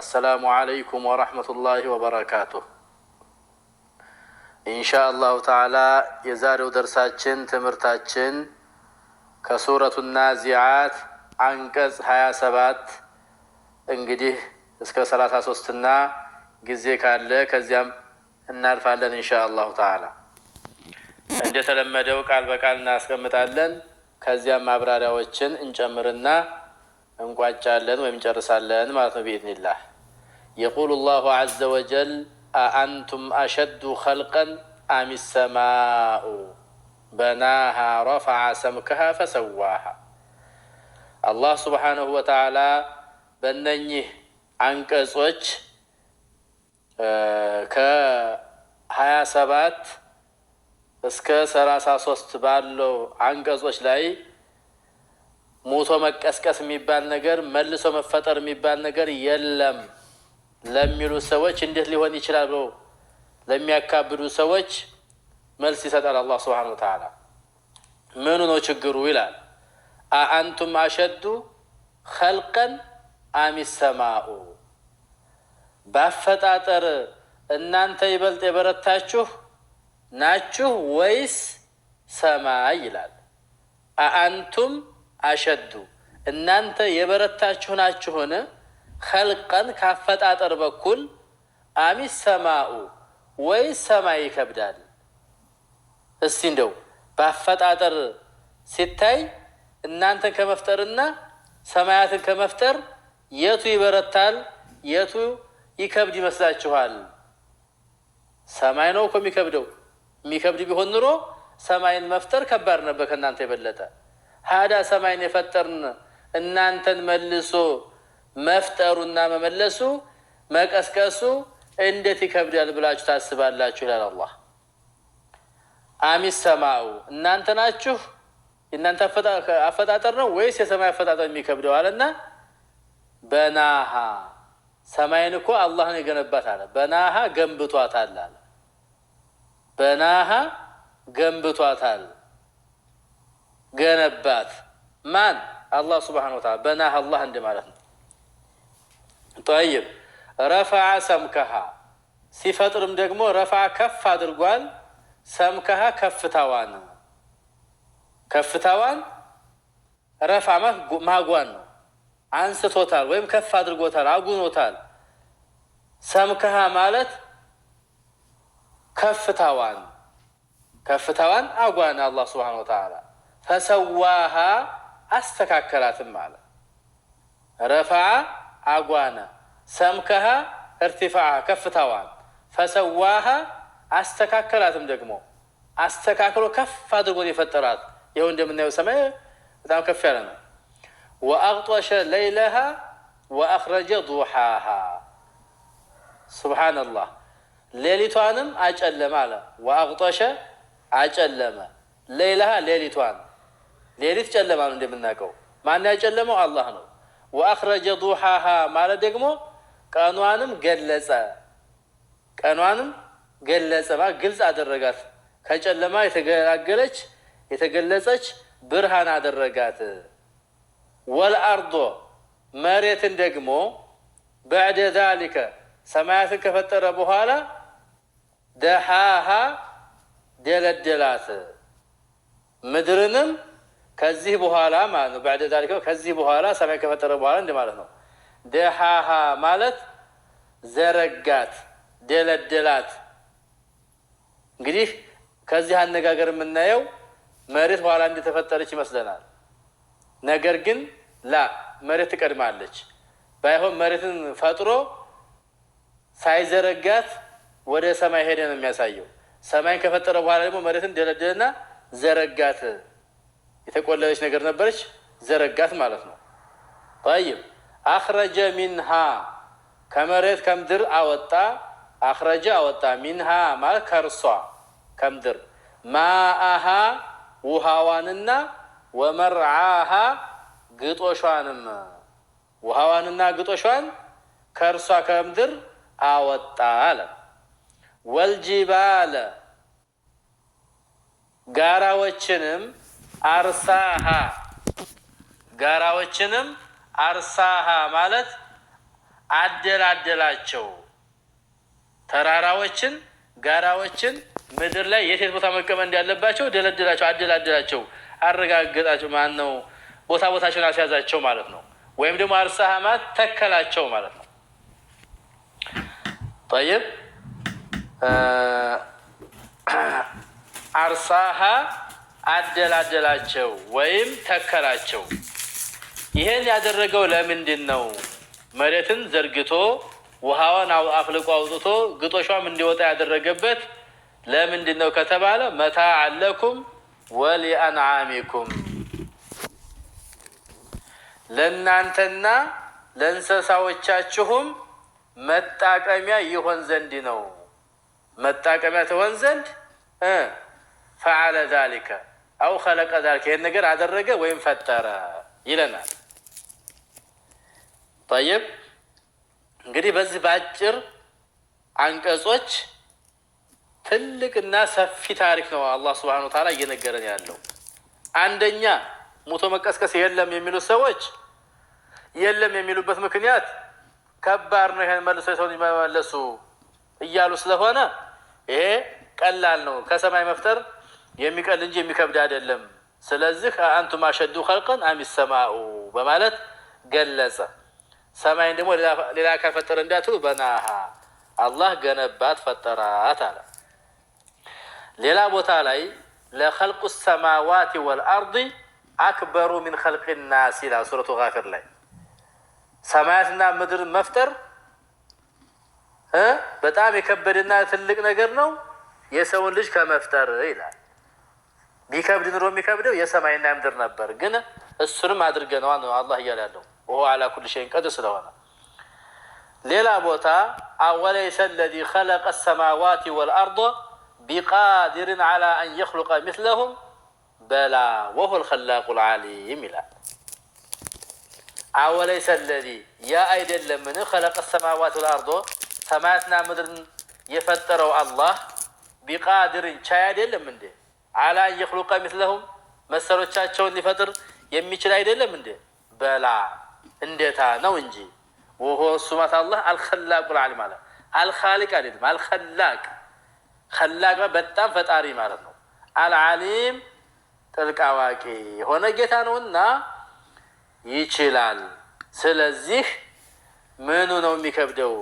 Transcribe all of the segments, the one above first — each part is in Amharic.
السلام عليكم ورحمة الله وبركاته. إن شاء الله تعالى يزارو درساتشن تمرتاتشن كسورة النازعات عنكز هيا سبات انجديه اسك ثلاثة سوستنا جزيك على كزيام النار فعلن إن شاء الله تعالى. عند تلمدو قال بقال الناس كمتعلن كزيام مبرارا وچن انجمرنا እንቋጫለን ወይም ጨርሳለን ማለት ነው بإذن الله. يقول الله عز وجل أأنتم أشد خلقا أم السماء بناها رفع سمكها فسواها. الله سبحانه وتعالى በእነኚህ አንቀጾች ከ27 እስከ 33 ባለው አንቀጾች ላይ ሞቶ መቀስቀስ የሚባል ነገር መልሶ መፈጠር የሚባል ነገር የለም ለሚሉ ሰዎች እንዴት ሊሆን ይችላል ብለው ለሚያካብዱ ሰዎች መልስ ይሰጣል አላህ Subhanahu Wa Ta'ala። ምኑ ነው ችግሩ ይላል። አአንቱም አሸዱ ኸልቀን አም السماء ባፈጣጠር እናንተ ይበልጥ የበረታችሁ ናችሁ ወይስ ሰማይ ይላል። አአንቱም አሸዱ እናንተ የበረታችሁ ናችሁ ሆነ ኸልቀን ካፈጣጠር በኩል አም السماء ወይ ሰማይ ይከብዳል። እስቲ እንደው ባፈጣጠር ሲታይ እናንተ ከመፍጠርና ሰማያትን ከመፍጠር የቱ ይበረታል የቱ ይከብድ ይመስላችኋል? ሰማይ ነው እኮ የሚከብደው። የሚከብድ ቢሆን ኑሮ ሰማይን መፍጠር ከባድ ነበር ከእናንተ የበለጠ። ሀዳ ሰማይን የፈጠርን እናንተን መልሶ መፍጠሩና መመለሱ መቀስቀሱ እንዴት ይከብዳል ብላችሁ ታስባላችሁ ይላል አላህ። አም السماء እናንተ ናችሁ እናንተ አፈጣጠር ነው ወይስ የሰማይ አፈጣጠር የሚከብደው አለና በናሃ ሰማይን እኮ አላህ ነው የገነባት አለ። በናሃ ገንብቷታል አለ። በናሃ ገንብቷታል ገነባት ማን? አላህ Subhanahu Wa Ta'ala በናሃ አላህ እንደማለት ነው። طيب رفع سمكها ሲፈጥርም ደግሞ رفع ከፍ አድርጓል። ሰምከሃ ከፍታዋን ረፋ ማጓን ነው አንስቶታል ወይም ከፍ አድርጎታል አጉኖታል። ሰምከሃ ማለት ከፍታዋን አጓን አላህ Subhanahu Wa Ta'ala ፈሰዋሃ አስተካከላትም ማለት ረፋ አጓና ሰምከሃ ارتفاع ከፍታዋን ፈሰዋሃ አስተካከላትም ደግሞ አስተካክሎ ከፍ አድርጎ የፈጠራት ይሄው እንደምናየው ሰማይ በጣም ከፍ ያለ ነው። وأغطش ليلها وأخرج ضحاها سبحان الله ሌሊቷንም አጨለመ አለ። وأغطش አጨለመ ليلها ሌሊት ጨለማ ነው እንደምናውቀው። ማን ያጨለመው? አላህ ነው። وأخرج ضحاها ማለት ደግሞ ቀኗንም ገለጸ ግልጽ አደረጋት። ከጨለማ የተገለጸች ብርሃን አደረጋት። ወልአርዶ መሬትን ደግሞ بعد ذلك ሰማያትን ከፈጠረ በኋላ ደሃሃ ደለደላት። ምድርንም ከዚህ በኋላ ማለት ነው بعد ذلك ከዚህ በኋላ ሰማይ ከፈጠረ በኋላ እንደማለት ነው። ደሃሃ ማለት ዘረጋት ደለደላት። እንግዲህ ከዚህ አነጋገር የምናየው መሬት በኋላ እንደተፈጠረች ይመስለናል። ነገር ግን መሬት ትቀድማለች። ባይሆን መሬትን ፈጥሮ ሳይዘረጋት ወደ ሰማይ ሄደ ነው የሚያሳየው። ሰማይን ከፈጠረ በኋላ ደግሞ መሬትን ደለደለና ዘረጋት። የተቆለለች ነገር ነበረች ዘረጋት ማለት ነው። طيب አخرج منها ከመሬት ከምድር አወጣ። አخرج አወጣ منها ማለት ከርሷ ከምድር ማአሃ ውሃዋንና ወመርዓሃ ግጦሿንም ውሃዋንና ግጦሿን ከርሷ ከምድር አወጣ አለ። ወልጂባለ ጋራዎችንም አርሳሃ ማለት አደላደላቸው ተራራዎችን ጋራዎችን ምድር ላይ የት ቦታ መቀመጥ እንዳለባቸው ደለደላቸው አደላደላቸው አረጋገጣቸው ማን ነው ቦታቸውን አስያዛቸው ማለት ነው ወይም ደግሞ አርሳሃማት ተከላቸው ማለት ነው طيب አርሳሃ አደላደላቸው ወይም ተከላቸው ይሄን ያደረገው ለምንድን ነው መሬትን ዘርግቶ ውሃውን አፍልቆ አውጥቶ ግጦሿም እንዲወጣ ያደረገበት ለምንድን ነው ከተባለ መታዕ ለኩም ወሊአንዓሚኩም ለእናንተና ለእንስሳዎቻችሁም መጣቀሚያ ይሆን ዘንድ ነው መጣቀሚያ ትሆን ዘንድ ፈዓለ ዛሊከ አው ኸለቀ ዛሊከ ይህን ነገር አደረገ ወይም ፈጠረ ይለናል طيب እንግዲህ በዚህ በአጭር አንቀጾች ትልቅና ሰፊ ታሪክ ነው አላህ Subhanahu Wa Ta'ala እየነገረን ያለው አንደኛ ሞቶ መቀስቀስ የለም የሚሉ ሰዎች የለም የሚሉበት ምክንያት ከባድ ነው ይሄን መልሰው ሰው ይመለሱ እያሉ ስለሆነ ይሄ ቀላል ነው ከሰማይ መፍጠር የሚቀል እንጂ የሚከብድ አይደለም ስለዚህ አንቱም አሸዱ خلقን አም السماء በማለት ገለጸ ሰማይን ደግሞ ሌላ ከፈጠረ እንዳትሉ በናሃ አላህ ገነባት ፈጠራት አለ ሌላ ቦታ ላይ ለخلق السماوات والارض اكبر من خلق الناس الى سوره غافر ላይ ሰማያትና ምድር መፍጠር በጣም የከበደና ትልቅ ነገር ነው የሰውን ልጅ ከመፍጠር ይላል ቢከብድ ኑሮ የሚከብደው የሰማይና ምድር ነበር ግን እሱንም አድርገነው ነው አላህ ይያላለው وهو على كل شيء قدير ስለሆነ ሌላ ቦታ أوليس الذي خلق السماوات والأرض بقادر على أن يخلق مثلهم بلى وهو الخلاق العليم ይላል أوليس الذي يا አይደለም ምን خلق السماوات والأرض ሰማያትና ምድርን የፈጠረው አላህ بقادر ቻይ አይደለም እንዴ على أن يخلق مثلهم መሰሎቻቸውን ሊፈጥር የሚችል አይደለም እንዴ በላ እንዴታ ነው እንጂ وهو سبحانه الله الخلاق العليم ማለት الخالق አይደለም الخلاق خلاق በጣም ፈጣሪ ማለት ነው العليم ጥልቅ አዋቂ ሆነ ጌታ ነውና ይችላል ስለዚህ ምኑ ነው የሚከብደው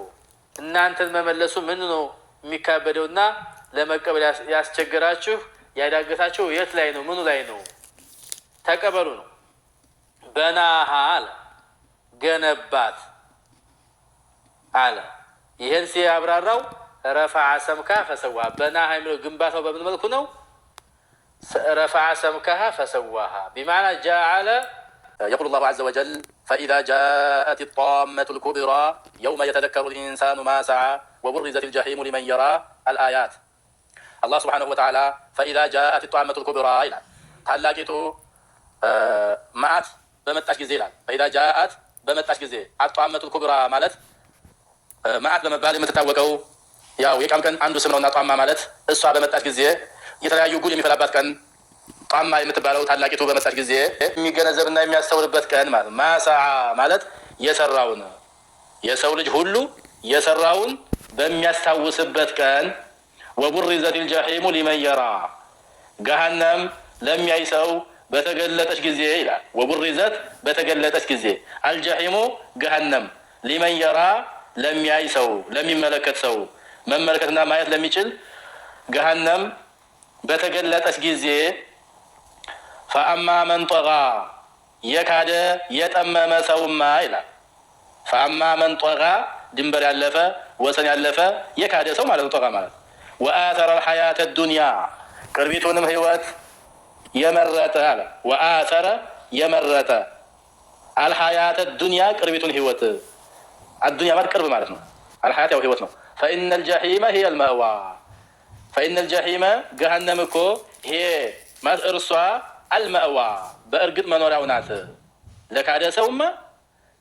እናንተን መመለሱ ምኑ ነው የሚከብደውና ለመቀበል ያስቸግራችሁ ያዳገታችሁ የት ላይ ነው ምኑ ላይ ነው ተቀበሉ ነው በናሃ አለ ገነባት አለ ይሄን ሲያብራራው ረፈዐ ሰምካ ፈሰዋ በናሃ የሚለው ግንባታው በምን መልኩ ነው ረፈዐ ሰምካሃ ፈሰዋሃ بمعنى جعل يقول الله عز وجل فإذا جاءت الطامة الكبرى يوم يتذكر الإنسان ما سعى وبرزت الجحيم لمن يرى الآيات الله سبحانه وتعالى فإذا جاءت الطامة الكبرى إلى ታላቂቱ ማዓት በመጣች ጊዜ ይላል فإذا جاءت በመጣች ጊዜ الطامة الكبرى ማለት ማዓት በመባል የምትታወቀው ያው የቀን ቀን አንዱ ስም ነውና ጧማ ማለት እሷ በመጣች ጊዜ የተለያዩ ጉድ የሚፈላባት ቀን ጧማ የምትባለው ታላቂቱ በመጣች ጊዜ የሚገነዘብና የሚያስተውልበት ቀን ማለት ማሳዓ ማለት የሰራውን የሰው ልጅ ሁሉ የሰራውን በሚያስታውስበት ቀን وبرزت الجحيم لمن يرى جهنم لم ييسው በተገለጠች ጊዜ ይላል وبرزت በተገለጠች ጊዜ الجحيم جهنم لمن يرى لم ييسው ለሚመለከት ሰው መመልከትና ማየት ለሚችል جهنم በተገለጠች ጊዜ فأما من طغى የካደ የጠመመ ሰውማ ይላል فأما من طغى ድንበር ያለፈ ወሰን ያለፈ የካደ ሰው ማለት ነው طغى ማለት وآثر الحياة الدنيا ቅርቢቱንም ህይወት የመረጠ አለ وآثر የመረጠ الحياة الدنيا ቅርቢቱን ህይወት الدنيا ማለት ቅርብ ማለት ነው الحياة ያው ህይወት ነው فإن الجحيم هي المأوى فإن الجحيم جهنم እኮ ይሄ ማእርሷ المأوى በእርግጥ መኖሪያው ናት ለካደ ሰውማ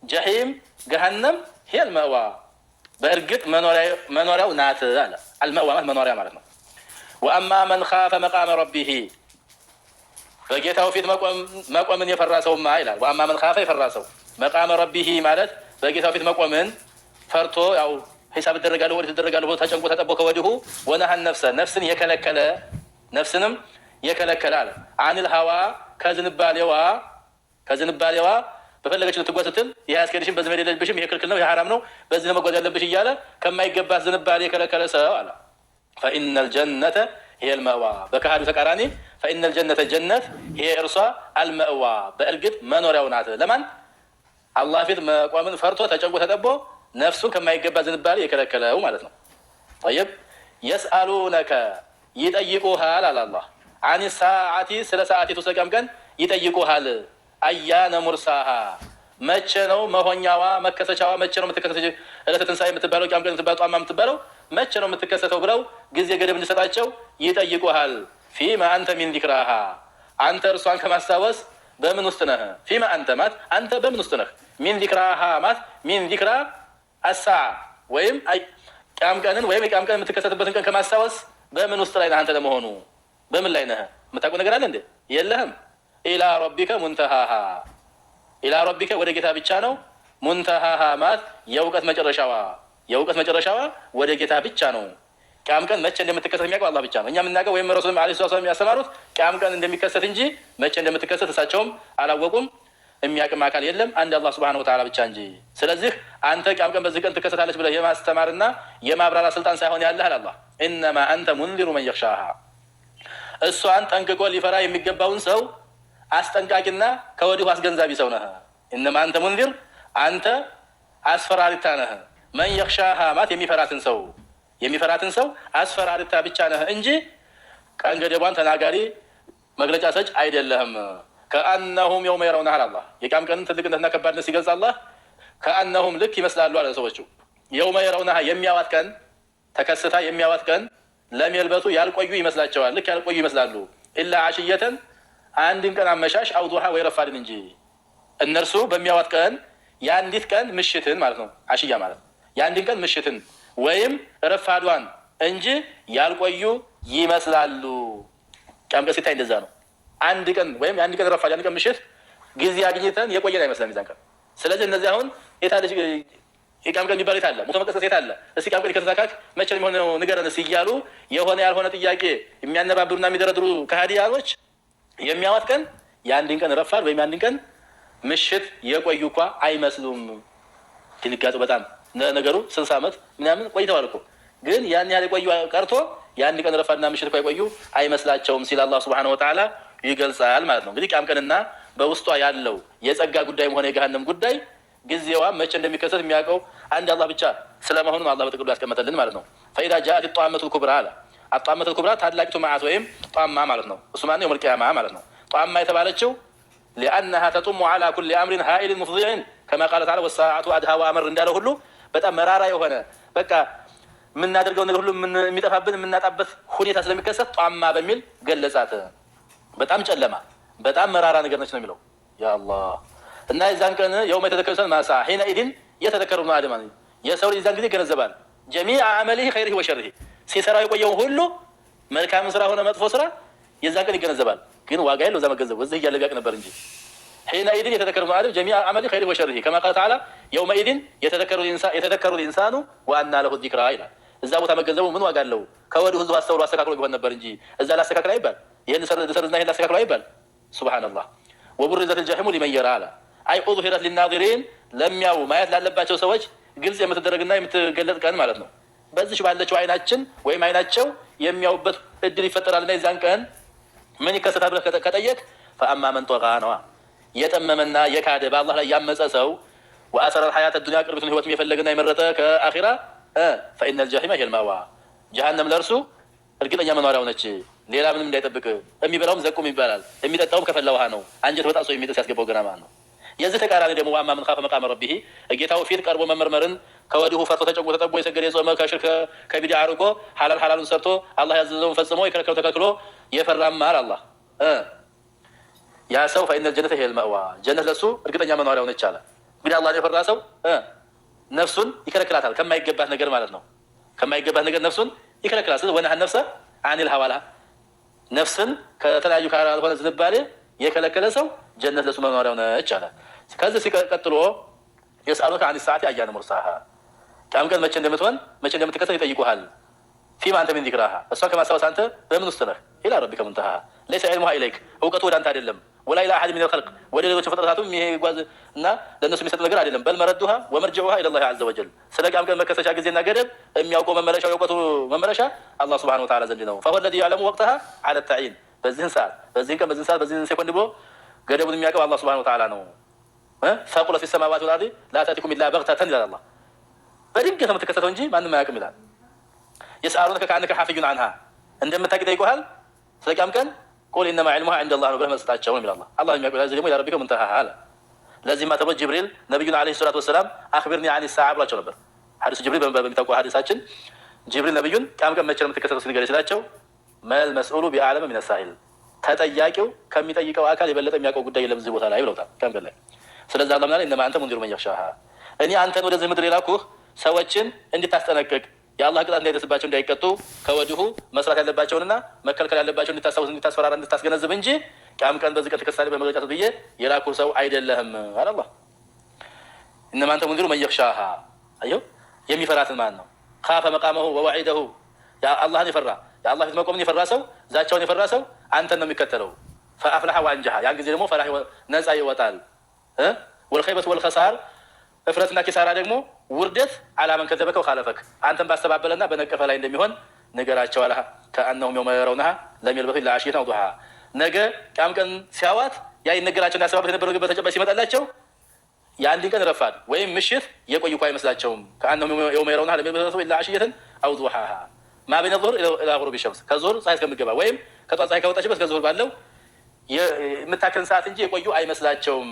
جحيم جهنم هي المأوى በእርግጥ መኖሪያው ናት አለ المأوى ማለት መኖሪያ ማለት ነው وأما من خاف مقام ربه በጌታው ፊት መቆምን የፈራ ሰውማ ይላል وأما من خاف የፈራ ሰው مقام ربه ማለት በጌታው ፊት መቆምን ፈርቶ ያው ሂሳብ ይደረጋል ወዲህ ይደረጋል ብሎ ተጨንቆ ተጠቦ ከወዲሁ ወነሐን ነፍሰ ነፍስን የከለከለ ነፍስንም የከለከለ አለ አኒል ሀዋ ከዝንባሌዋ በፈለገች ልትጓዝ ስትል ይህ አያስኬድሽም፣ በዚህ መሄድ የለብሽም፣ ይሄ ክልክል ነው፣ ይሄ ሐራም ነው፣ በዚህ መጓዝ ያለብሽ እያለ ከማይገባት ዝንባሌ የከለከለ ሰው አለ ፈኢነል ጀነተ ይሄ አልመእዋ በከሃዱ ተቃራኒ ፈኢነል ጀነተ ጀነት ይሄ እርሷ አልመእዋ በእርግጥ መኖሪያው ናት። ለማን አላህ ፊት መቆምን ፈርቶ ተጨንቆ ተጠቦ ነፍሱን ከማይገባ ዝንባሌ የከለከለው ማለት ነው። ጠይብ የስአሉነከ ይጠይቁሃል አለ አላህ አኒ ሰዓቲ ስለ ሰዓቲቱ ስለቂያም ቀን ይጠይቁሃል። አያነ ሙርሳሃ መቼ ነው መሆኛዋ መከሰቻዋ መቼ ነው የምትከሰተው? ዕለተ ትንሣኤ የምትባለው ቂያም ቀን የምትባለው ጧማ የምትባለው መቼ ነው የምትከሰተው ብለው ጊዜ ገደብ እንዲሰጣቸው ይጠይቁሃል። ፊማ አንተ ሚን ዚክራሃ አንተ እርሷን ከማስታወስ በምን ውስጥ ነህ? ፊማ አንተ ማት አንተ በምን ውስጥ ነህ? ሚን ዚክራሃ ማት ሚን ዚክራ አሳዓ ወይም ቂያም ቀንን ወይም የቂያም ቀን የምትከሰትበትን ቀን ከማስታወስ በምን ውስጥ ላይ ነህ አንተ? ለመሆኑ በምን ላይ ነህ? የምታውቀው ነገር አለ እንዴ? የለህም። ኢላ ረቢከ ሙንተሃሃ ኢላ ረቢከ ወደ ጌታ ብቻ ነው። ሙንተሃሃ ማት የእውቀት መጨረሻዋ ወደ ጌታ ብቻ ነው። ቂያም ቀን መቼ እንደምትከሰት የሚያውቀው አላህ ብቻ ነው። እኛ የምናውቀው ወይም ረሱል ዓለይሂ ሰላም የሚያስተማሩት ቂያም ቀን እንደሚከሰት እንጂ መቼ እንደምትከሰት እሳቸውም አላወቁም። የሚያውቅም አካል የለም አንድ አላህ ሱብሓነሁ ወተዓላ ብቻ እንጂ። ስለዚህ አንተ ቂያም ቀን በዚህ ቀን ትከሰታለች ብለህ የማስተማርና የማብራራ ስልጣን ሳይሆን ያለህ አላህ ኢነማ አንተ ሙንዚሩ መን የኽሻሃ እሷን ጠንቅቆ ሊፈራ የሚገባውን ሰው አስጠንቃቂና ከወዲሁ አስገንዛቢ ሰው ነህ። ኢነማ አንተ ሙንዚር አንተ አስፈራሪታ ነህ። መን የኽሻሃ ማት የሚፈራትን ሰው አስፈራሪታ ብቻ ነህ እንጂ ቀን ገደቧን ተናጋሪ መግለጫ ሰጭ አይደለህም። ከአነሁም የውመ የረውነሃ አላህ የቂያም ቀንን ትልቅነትና ከባድነት ሲገልጽ አላህ ከአነሁም ልክ ይመስላሉ አለ ሰዎቹ የውመ የረውነሃ የሚያዋት ቀን ተከስታ የሚያዋት ቀን ለሚልበቱ ያልቆዩ ይመስላቸዋል። ልክ ያልቆዩ ይመስላሉ። ኢላ አሽየተን አንድን ቀን አመሻሽ አው ዱሃ ወይ ረፋድን እንጂ እነርሱ በሚያዋት ቀን የአንዲት ቀን ምሽትን ማለት ነው። አሽያ ማለት የአንድን ቀን ምሽትን ወይም ረፋዷን እንጂ ያልቆዩ ይመስላሉ። ቂያም ቀን ሲታይ እንደዛ ነው። አንድ ቀን ወይም የአንድ ቀን ረፋድ የአንድ ቀን ምሽት ጊዜ አግኝተን የቆየን አይመስለም የዛን ቀን። ስለዚህ እነዚህ አሁን የታለች የቂያም ቀን የሚባለው የታለ? ሙቶ መቀስቀስ የታለ? እስቲ ቂያም ቀን ከተሳካክ መቼ የሚሆነው ንገረን እስኪ እያሉ የሆነ ያልሆነ ጥያቄ የሚያነባብሩና የሚደረድሩ ከሃዲያኖች የሚያዋት ቀን የአንድን ቀን ረፋድ ወይም የአንድን ቀን ምሽት የቆዩ እኳ አይመስሉም። ድንጋጤው በጣም ነገሩ 60 ዓመት ምናምን ቆይተዋል እኮ ግን ያን ያህል የቆዩ ቀርቶ የአንድ ቀን ረፋድና ምሽት እኳ የቆዩ አይመስላቸውም ሲል አላህ ሱብሓነሁ ወተዓላ ይገልጻል ማለት ነው። እንግዲህ ቂያም ቀንና በውስጧ ያለው የጸጋ ጉዳይ ሆነ የገሃነም ጉዳይ ጊዜዋ መቼ እንደሚከሰት የሚያውቀው አንድ አላህ ብቻ ስለመሆኑን አላህ በጥቅሉ ያስቀመጠልን ማለት ነው። ፈኢዛ ጃአት ጧመቱል ኩብራ አለ። አጧመቱል ኩብራ ታላቂቱ መዓት ወይም ጧማ ማለት ነው። እሱ ማነው? የውመል ቂያማ ማለት ነው። ጧማ የተባለችው ሊአነሃ ተጡሙ ዐላ ኩሊ አምሪን ሃኢልን ሙፍዲዕን ከማ ቃለ ተዓላ ወሰዓቱ አድሃ ወአመር እንዳለ ሁሉ በጣም መራራ የሆነ በቃ የምናደርገው ነገር ሁሉ የሚጠፋብን የምናጣበት ሁኔታ ስለሚከሰት ጧማ በሚል ገለጻት። በጣም ጨለማ በጣም መራራ ነገር ነች ነው የሚለው ያ አላህ። እና የዛን ቀን የውመ የተዘከሩ ሰን ማሳ ሒነ ኢድን የተዘከሩ ነው አደማ የሰው ልጅ የዛን ጊዜ ይገነዘባል። ጀሚዕ አመሊሂ ኸይሪሂ ወሸሪሂ ሲሰራው የቆየውን ሁሉ መልካም ስራ ሆነ መጥፎ ስራ የዛን ቀን ይገነዘባል። ግን ዋጋ የለው እዛ መገንዘቡ እዚህ እያለጋቅ ነበር እንጂ ሒነ ኢድን የተዘከሩ ነው አደም ጀሚዕ አመሊሂ ኸይሪሂ ወሸሪሂ ከማ ቃለ ተዓላ የውመ ኢድን የተዘከሩ ልኢንሳኑ ወአና ለሁ ዚክራ ይላል። እዛ ቦታ መገንዘቡ ምን ዋጋ አለው? ከወዲሁ ህዝቡ አስተውሎ አስተካክሎ ቢሆን ነበር እንጂ እዛ ላስተካክል አይባል። ይህን ሰርዝና ይህን ላስተካክሎ አይባል። ሱብሓነላህ ወቡሪዘት ልጀሒሙ ሊመን የራ አለ አይ ኡዝሂረት ሊናዚሪን ለሚያው ማየት ላለባቸው ሰዎች ግልጽ የምትደረግና የምትገለጥ ቀን ማለት ነው። በዚህ ባለችው አይናችን ወይም አይናቸው የሚያውበት እድል ይፈጠራልና የዛን ቀን ምን ይከሰታል ብለህ ከጠየቅ ፈአማ መን ጦጋ ነዋ የጠመመና የካደ በአላህ ላይ ያመፀ ሰው ወአሰረ ልሐያት ዱንያ ቅርቢቱን ህይወትም የፈለገና የመረጠ ከአኺራ ፈኢነል ጀሒመ ሂየል መእዋ ጀሃነም ለእርሱ እርግጠኛ መኖሪያው ነች። ሌላ ምንም እንዳይጠብቅ የሚበላውም ዘቁም ይባላል። የሚጠጣውም ከፈላ ውሃ ነው። አንጀት በጣም ሰው የሚጥስ ያስገባው ገና ማለት ነው። የዚህ ተቃራኒ ደግሞ ዋማ ምን ካፈ መቃመ ረቢሂ ጌታው ፊት ቀርቦ መመርመርን ከወዲሁ ፈርቶ ተጨንቆ ተጠቦ የሰገደ የጾመ ከሽርክ ከቢድዓ አርቆ ሐላሉን ሰርቶ አላህ ያዘዘውን ፈጽሞ የከለከለው ተከልክሎ የፈራም አለ አላህ ያ ሰው ፈኢነል ጀነተ ሂየል መእዋ ጀነት ለሱ እርግጠኛ መኖሪያው ነች አለ። እንግዲህ አላህን የፈራ ሰው ነፍሱን ይከለክላታል ከማይገባት ነገር ማለት ነው። ከማይገባት ነገር ነፍሱን ይከለክላል። ስለዚህ ወነሐ ነፍሰ አኒል ሀዋ ነፍስን ከተለያዩ ካልሆነ ዝንባሌ የከለከለ ሰው ጀነት ለሱ መኖሪያው ነች አለ። ከዚህ ሲቀጥሎ የስአሉከ አን ሰዓቲ አያነ ሙርሳሃ ቂያም ቀን መቼ እንደምትሆን መቼ እንደምትከሰት ይጠይቁሃል። ፊማ አንተ ምን ዚክራሃ እሷን ከማስታወስ አንተ በምን ውስጥ ነህ? ኢላ ረቢከ ሙንተሃ ለይሰ ዒልሙሃ ኢለይክ እውቀቱ ወደ አንተ አይደለም። ወላ ኢላ አሐድ ሚነል ኸልቅ ወደ ሌሎች ፍጥረታቱም ይሄ ጓዝ እና ለእነሱ የሚሰጥ ነገር አይደለም። በል መረዱሃ ወመርጅዑሃ ኢለላሂ ዐዘ ወጀል ስለ ቂያም ቀን መከሰቻ ጊዜና ገደብ የሚያውቀው መመለሻው የእውቀቱ መመለሻ አላህ ሱብሓነሁ ወተዓላ ዘንድ ነው። ፈሁወ ለዚ ያዕለሙ ወቅተሃ ዐለ ተዕይን በዚህን ሰዓት በዚህን ቀን በዚህን ሰዓት በዚህን ሴኮንድ ብሎ ገደቡን የሚያውቀው አላህ ሱብሓነሁ ወተዓላ ነው። ሰቁለ ፊ ሰማዋቲ ወልአርዲ ላ ተእቲኩም ኢላ በግተተን ይላል አላህ። በድንገት የምትከሰተው እንጂ ማንም አያውቅም ይላል። የስአሉነከ ከአነከ ሐፊዩን ዐንሃ እንደምታውቅ ይጠይቁሃል ስለ ቂያም ቀን ቁል ኢነማ ዒልሙሃ ዐንደላህ ነው ብለህ መስጣቸው ነው የሚለው አላህ የሚያውቀው። ለዚህ ደግሞ ኢላ ረቢከ ሙንተሃሃ አለ። ለዚህማ ተብሎ ጅብሪል ነቢዩን ዓለይሂ ሰላቱ ወሰላም አኽቢርኒ ዐኒ ሰዓ ብሏቸው ነበር። ሐዲሱ ጅብሪል በሚታወቀው ሐዲሳችን ጅብሪል ነቢዩን ቂያም ቀን መቼ ነው የምትከሰተው ንገረኝ ሲላቸው መል መስኡሉ ቢአዕለመ ሚነ ሳኢል ተጠያቂው ከሚጠይቀው አካል የበለጠ የሚያውቀው ጉዳይ የለም እዚህ ቦታ ላይ ብለውታል ቂያም ቀን ላይ። ስለዚህ አላህ ምናለ ኢነማ አንተ ሙንዚሩ መን የኽሻሃ እኔ አንተን ወደዚህ ምድር የላኩህ ሰዎችን እንድታስጠነቅቅ የአላህ ቅጣት እንዳይደርስባቸው እንዳይቀጡ ከወዲሁ መስራት ያለባቸውንና መከልከል ያለባቸው እንድታስታውስ እንድታስፈራራ እንድታስገነዝብ እንጂ ቂያም ቀን በዚህ ቀን ትከሰታለህ በመግለጫ ብዬ የላኩህ ሰው አይደለህም አለ አላህ። ኢነማ አንተ ሙንዚሩ መን የኽሻሃ አየው የሚፈራትን ማን ነው? ካፈ መቃመሁ ወወዒደሁ አላህን የፈራ የአላህ ፊት መቆምን የፈራ ሰው ዛቻውን የፈራ ሰው አንተን ነው የሚከተለው። ፈአፍለሐ ወአንጀሐ ያን ጊዜ ደግሞ ፈላህ ነፃ ይወጣል። ወልኸይበቱ ወልኸሳር እፍረትና ኪሳራ ደግሞ ውርደት አላመን ከዘበከው ካለፈክ አንተን ባስተባበለና በነቀፈ ላይ እንደሚሆን ንገራቸው አለ። ከአነሁም የውመ የረውነሃ ለም የልበሱ ኢላ ዓሽየተን አው ዱሃሃ ነገ ቂያም ቀን ሲያዋት ያ ይነገራቸውና ያስተባበሉት የነበረው በተጨባጭ ሲመጣላቸው የአንድን ቀን ረፋድ ወይም ምሽት የቆዩ እኮ አይመስላቸውም። ከአነሁም የውመ የረውነሃ ለም የልበሱ ኢላ ዓሽየተን አው ዱሃሃ ማ በይነ ዙሁር ኢላ ጉሩቢ ሸምስ ከዙሁር ፀሐይ እስከምትገባ ወይም ከጧት ፀሐይ ከወጣችበት እስከ ዙሁር ባለው የምታክልን ሰዓት እንጂ የቆዩ አይመስላቸውም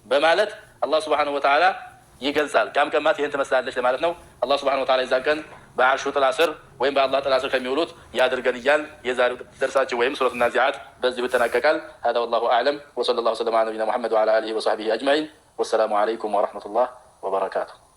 በማለት አላህ ሱብሓነሁ ወተዓላ ይገልጻል። ቂያም ቀን ማለት ይህን ትመስላለች ለማለት ነው። አላህ ሱብሓነሁ ወተዓላ የዛን ቀን በአርሹ ጥላ ስር ወይም በአላህ ጥላ ስር ከሚውሉት ያድርገን እያል የዛሬው ደርሳችን ወይም ሱረቱ ናዚዓት በዚሁ ይጠናቀቃል። ሀዛ ወላሁ አዕለም ወሰለላሁ ዐላ ነቢይና ሙሐመድ ወዐላ አሊሂ ወሰሕቢሂ አጅመዒን። ወሰላሙ ዐለይኩም ወረሕመቱላህ ወበረካቱሁ።